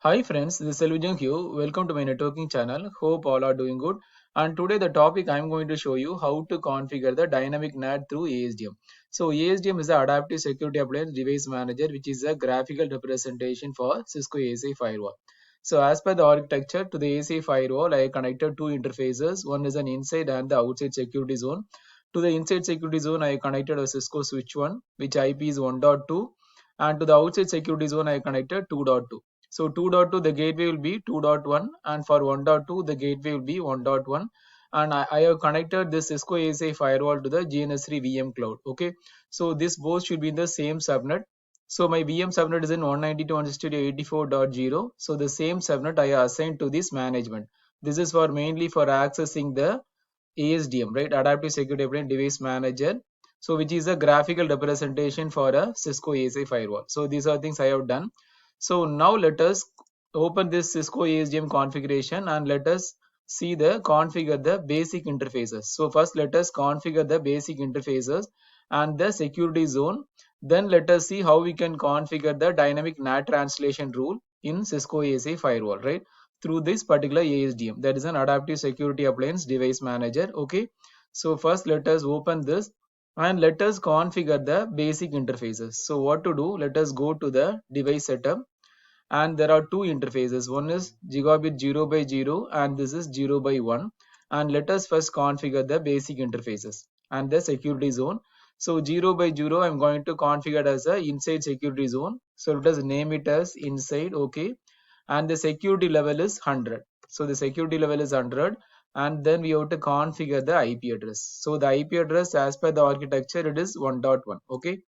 Hi friends, this is Selvijang here. Welcome to my networking channel. Hope all are doing good. And today the topic I am going to show you how to configure the dynamic NAT through ASDM. So ASDM is the Adaptive Security Appliance Device Manager, which is a graphical representation for Cisco ASA firewall. So as per the architecture to the ASA firewall, I connected two interfaces. One is an inside and the outside security zone. To the inside security zone, I connected a Cisco switch 1, which IP is 1.2, and to the outside security zone, I connected 2.2. So 2.2 the gateway will be 2.1, and for 1.2 the gateway will be 1.1, and I have connected this Cisco ASA firewall to the GNS3 VM cloud. Okay, so this both should be in the same subnet. So my VM subnet is in 192.168.84.0. So the same subnet I assigned to this management. This is for mainly for accessing the ASDM, right? Adaptive Security Appliance Device Manager. So which is a graphical representation for a Cisco ASA firewall. So these are things I have done. So now let us open this Cisco ASDM configuration and let us see the configure the basic interfaces. So first let us configure the basic interfaces and the security zone. Then let us see how we can configure the dynamic NAT translation rule in Cisco ASA firewall, right? Through this particular ASDM, that is an Adaptive Security Appliance Device Manager. Okay, so first let us open this and let us configure the basic interfaces. So what to do, let us go to the device setup, and there are two interfaces. One is gigabit 0 by 0 and this is 0 by 1, and let us first configure the basic interfaces and the security zone. So 0 by 0 I'm going to configure as a inside security zone, so let us name it as inside. Okay, and the security level is 100. So the security level is 100, and then we have to configure the IP address. So the IP address as per the architecture it is 1.1. Okay,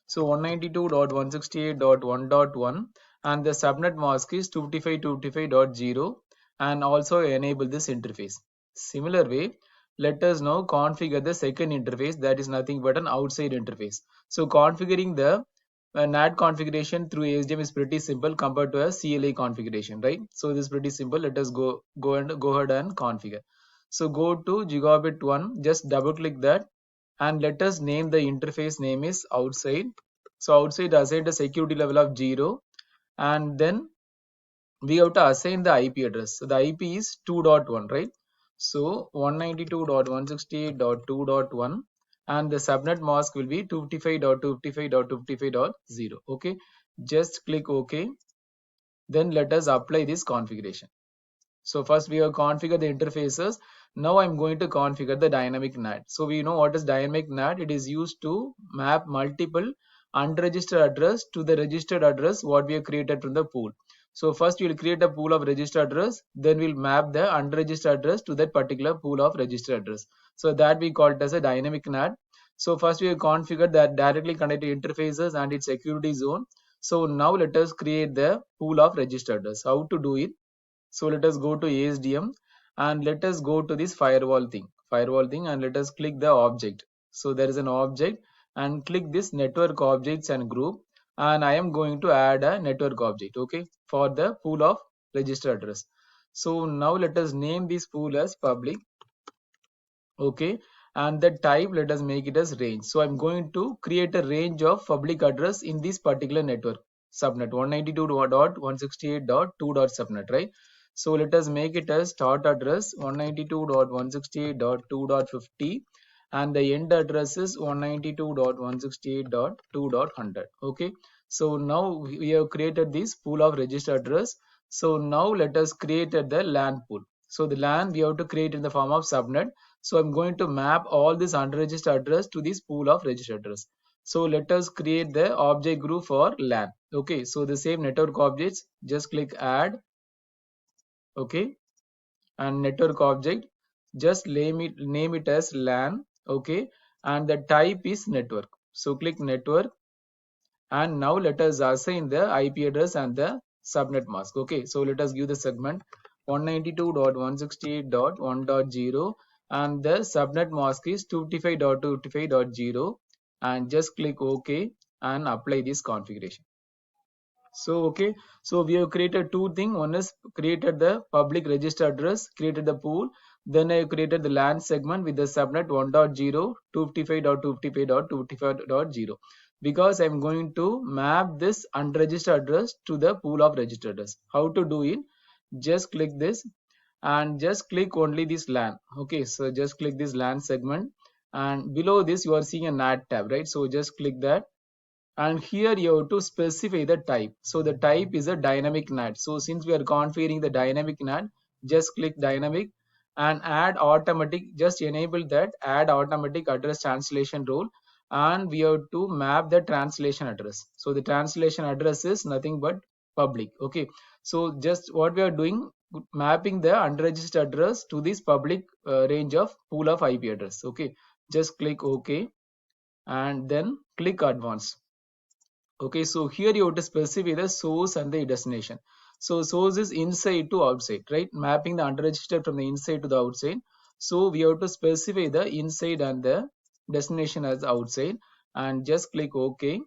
so 192.168.1.1, and the subnet mask is 255.255.0, and also enable this interface. Similar way, let us now configure the second interface, that is nothing but an outside interface. So configuring the NAT configuration through ASDM is pretty simple compared to a CLI configuration, right? So this is pretty simple. Let us go ahead and configure. So go to gigabit 1, just double click that, and let us name the interface name is outside. So outside assign a security level of 0, and then we have to assign the IP address. So the IP is 2.1, right? So 192.168.2.1, and the subnet mask will be 255.255.255.0. Okay, just click OK. Then let us apply this configuration. So first we have configured the interfaces. Now I'm going to configure the dynamic NAT. So we know what is dynamic NAT. It is used to map multiple unregistered address to the registered address what we have created from the pool. So first we will create a pool of registered address, then we'll map the unregistered address to that particular pool of registered address. So that we call it as a dynamic NAT. So first we have configured that directly connected interfaces and its security zone. So now let us create the pool of registered address. How to do it? So let us go to ASDM and let us go to this firewall thing, and let us click the object. So there is an object, and click this network objects and group, and I am going to add a network object, okay, for the pool of registered address. So now let us name this pool as public. Okay, and the type let us make it as range. So I'm going to create a range of public address in this particular network subnet 192.168.2.subnet, right? So let us make it as start address 192.168.2.50, and the end address is 192.168.2.100. Okay, so now we have created this pool of registered address. So now let us create the LAN pool. So the LAN we have to create in the form of subnet. So I'm going to map all this unregistered address to this pool of registered address. So let us create the object group for LAN. Okay, so the same network objects, just click add. Okay, and network object, just name it as LAN. Okay, and the type is network. So click network, and now let us assign the IP address and the subnet mask. Okay, so let us give the segment 192.168.1.0, and the subnet mask is 255.255.0, and just click OK and apply this configuration. So okay, so we have created two things. One is created the public register address, created the pool, then I created the LAN segment with the subnet 1.0 255.255.255.0. because I'm going to map this unregistered address to the pool of registered address. How to do it? Just click this and just click only this LAN. Okay, so just click this LAN segment, and below this you are seeing a NAT tab, right? So just click that, and here you have to specify the type. So the type is a dynamic NAT. So since we are configuring the dynamic NAT, just click dynamic and add automatic. Just enable that add automatic address translation rule, and we have to map the translation address. So the translation address is nothing but public. Okay, so just what we are doing, mapping the unregistered address to this public range of pool of IP address. Okay, just click OK and then click advanced. Okay, so here you have to specify the source and the destination. So source is inside to outside, right? Mapping the unregistered from the inside to the outside. So we have to specify the inside and the destination as outside, and just click OK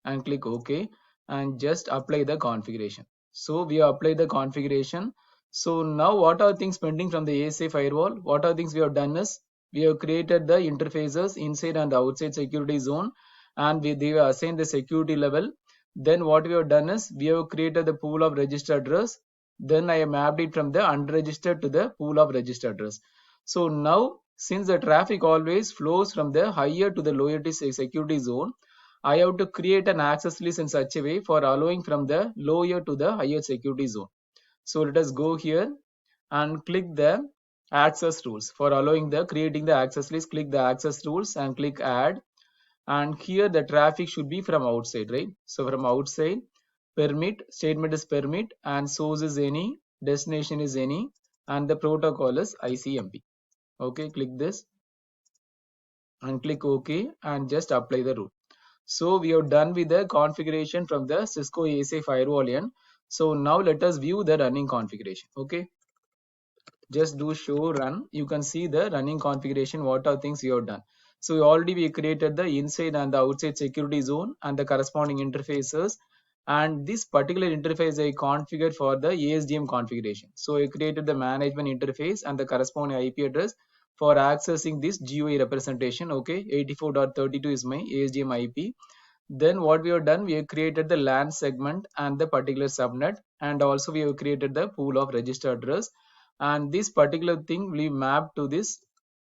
and click OK and just apply the configuration. So we have applied the configuration. So now what are things pending from the ASA firewall? What are things we have done is we have created the interfaces inside and outside security zone, and they have assigned the security level. Then what we have done is we have created the pool of registered address. Then I have mapped it from the unregistered to the pool of registered address. So now since the traffic always flows from the higher to the lower security zone, I have to create an access list in such a way for allowing from the lower to the higher security zone. So let us go here and click the access rules. For allowing the creating the access list, click the access rules and click add. And here the traffic should be from outside, right? So from outside, permit statement is permit, and source is any, destination is any, and the protocol is ICMP. Okay, click this and click OK and just apply the rule. So we have done with the configuration from the Cisco ASA firewall end. So now let us view the running configuration. Okay, just do show run. You can see the running configuration, what are things you have done. So we created the inside and the outside security zone and the corresponding interfaces, and this particular interface I configured for the ASDM configuration. So I created the management interface and the corresponding IP address for accessing this GUI representation. Okay, 84.32 is my ASDM IP. Then what we have done, we have created the LAN segment and the particular subnet, and also we have created the pool of registered address, and this particular thing we map to this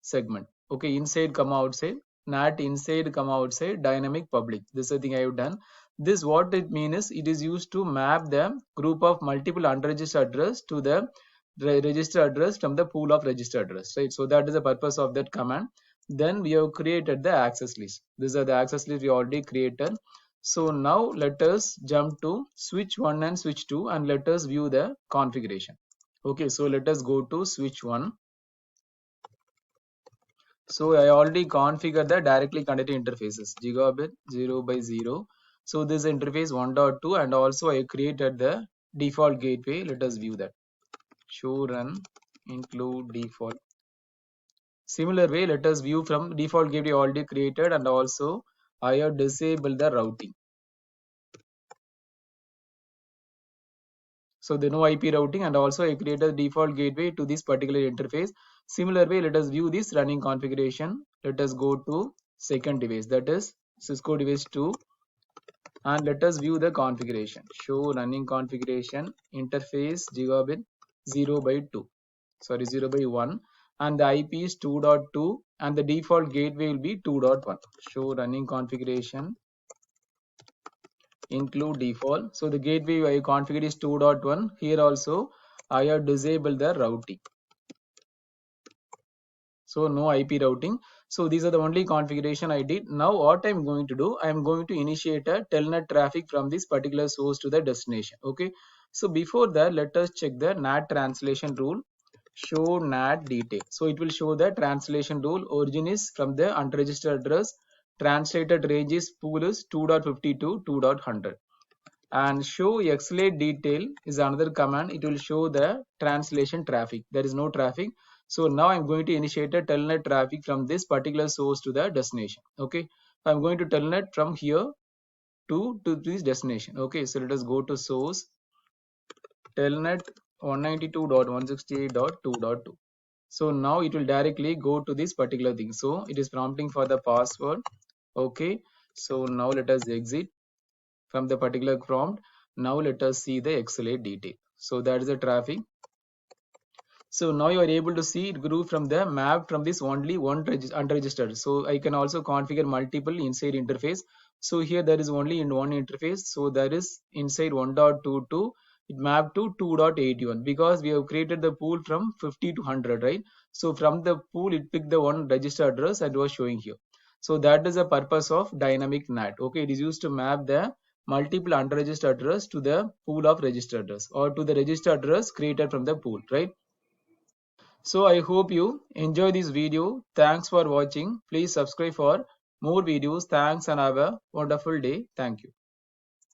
segment. Okay, inside comma outside, NAT inside comma outside, dynamic public. This is the thing I have done. This what it means is it is used to map the group of multiple unregistered address to the registered address from the pool of registered address, right? So that is the purpose of that command. Then we have created the access list. These are the access list we already created. So now let us jump to switch 1 and switch 2 and let us view the configuration. Okay, so let us go to switch 1. So I already configured the directly connected interfaces, gigabit 0 by 0. So this interface 1.2, and also I created the default gateway. Let us view that. Show run include default. Similar way, let us view from default gateway already created, and also I have disabled the routing. So there no IP routing, and also I created a default gateway to this particular interface. Similar way, let us view this running configuration. Let us go to second device, that is Cisco device 2, and let us view the configuration. Show running configuration interface gigabit 0 by 2, sorry 0 by 1, and the IP is 2.2 and the default gateway will be 2.1. Show running configuration include default. So the gateway I configured is 2.1. Here also I have disabled the routing. So no IP routing. So these are the only configuration I did. Now what I'm going to do, I'm going to initiate a telnet traffic from this particular source to the destination. Okay. So before that, let us check the NAT translation rule. Show NAT detail. So it will show the translation rule. Origin is from the unregistered address. Translated range is pool is 2.50 to 2.100. And show xlate detail is another command. It will show the translation traffic. There is no traffic. So now I'm going to initiate a telnet traffic from this particular source to the destination. Okay, I'm going to telnet from here to this destination. Okay, so let us go to source telnet 192.168.2.2. So now it will directly go to this particular thing. So it is prompting for the password. Okay, So now let us exit from the particular prompt. Now let us see the XLA detail. So that is the traffic. So now you are able to see it grew from the map from this only one unregistered. So I can also configure multiple inside interface. So here there is only in one interface. So there is inside 1.22. It mapped to 2.81 because we have created the pool from 50 to 100, right? So from the pool it picked the one register address and was showing here. So that is the purpose of dynamic NAT. Okay, it is used to map the multiple unregistered address to the pool of registered address or to the register address created from the pool, right? So I hope you enjoy this video. Thanks for watching. Please subscribe for more videos. Thanks and have a wonderful day. Thank you.